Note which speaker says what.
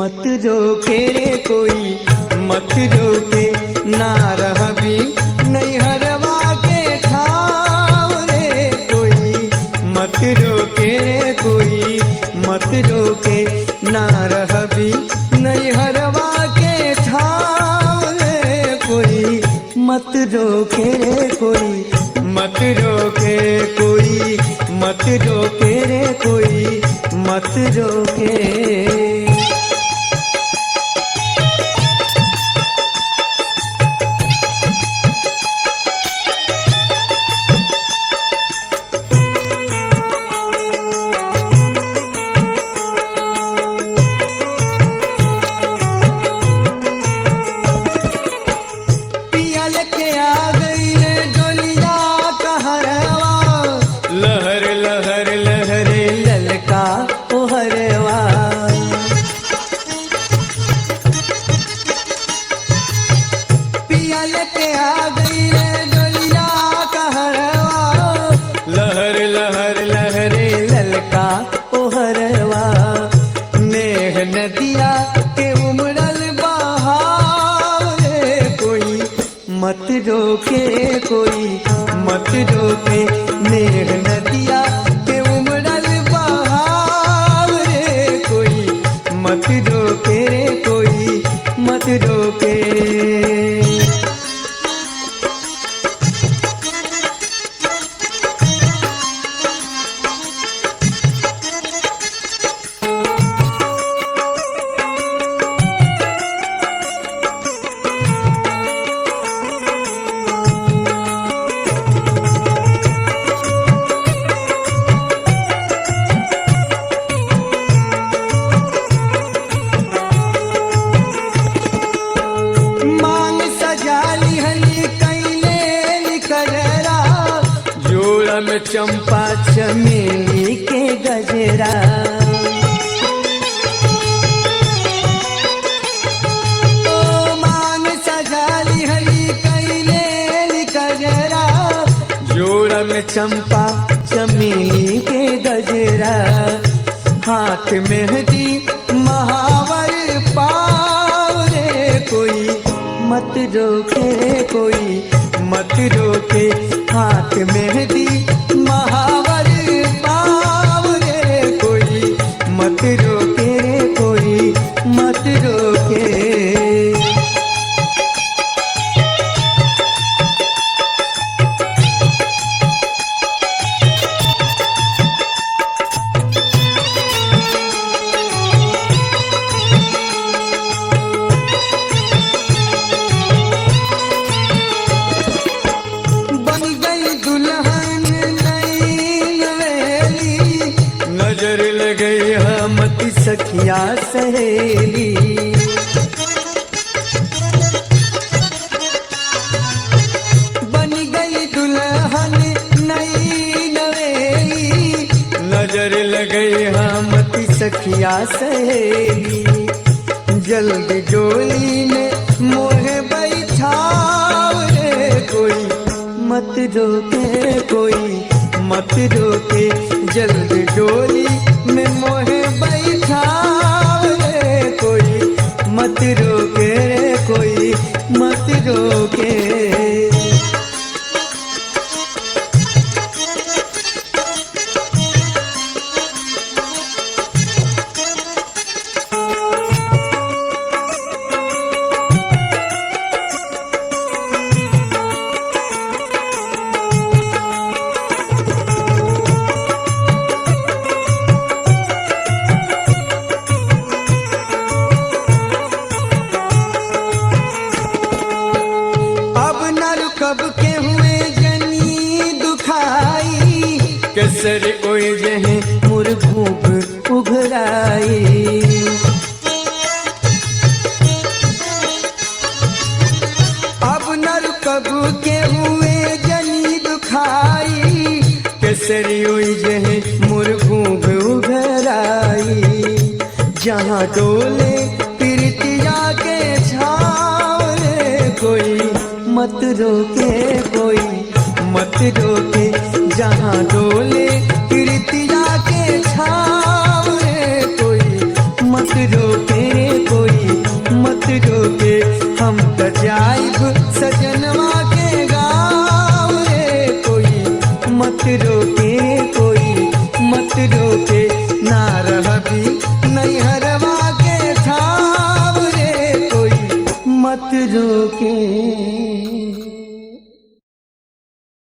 Speaker 1: मत रोके रे कोई मत रोके, ना रहबी नैहरवा के ठाव रे कोई मत रोके रे कोई मत रोके, ना रहबी नैहरवा के ठाव रे कोई मत रोके रे कोई मत रोके कोई मत रोके रे कोई मत रोके। लहर लहर लहरे ललका ओहरवा, पिया लेके आ गई रे डोलिया कहरवा। लहर लहर लहरे ललका ओहरवा, नेह नदिया के उमड़ल बहाव रे कोई मत रोके कोई मत रोके, नेह नदिया के उमड़ल बहाव रे कोई मत रोके रे कोई मत रोके। में चंपा चमेली के गजरा, ओ मांग सजाली हली कैले गजरा। जोड़ा में चंपा चमेली के गजरा, हाथ मेहंदी महावर पाव रे कोई मत रोके कोई मत रोके, हाथ मेहंदी महावर पाव रे कोई मत रोके रे कोई मत रोके। नजर लगई हमती सखिया सहेली, बन गई दुल्हन नई नवेली। नजर लगई हमती सखिया सहेली, जल्दी डोली में मोहे बैठाव रे कोई मत रोके कोई मत रोके, जल्दी डोली में मोहे बैठाव रे कोई मत रोके रे कोई मत रोके। कब के हुए जनी दुखाई, कसर ओए जहे मुर भूख उघराई। अब नर कब के हुए जनी दुखाई, कसर ओए जहे मुर भूख उघराई। जहाँ डोले प्रीतिया के छाव रे कोई मत रोके कोई मत रोके, जहाँ डोले प्रीतिया के छाव रे कोई मत रोके। मित्रों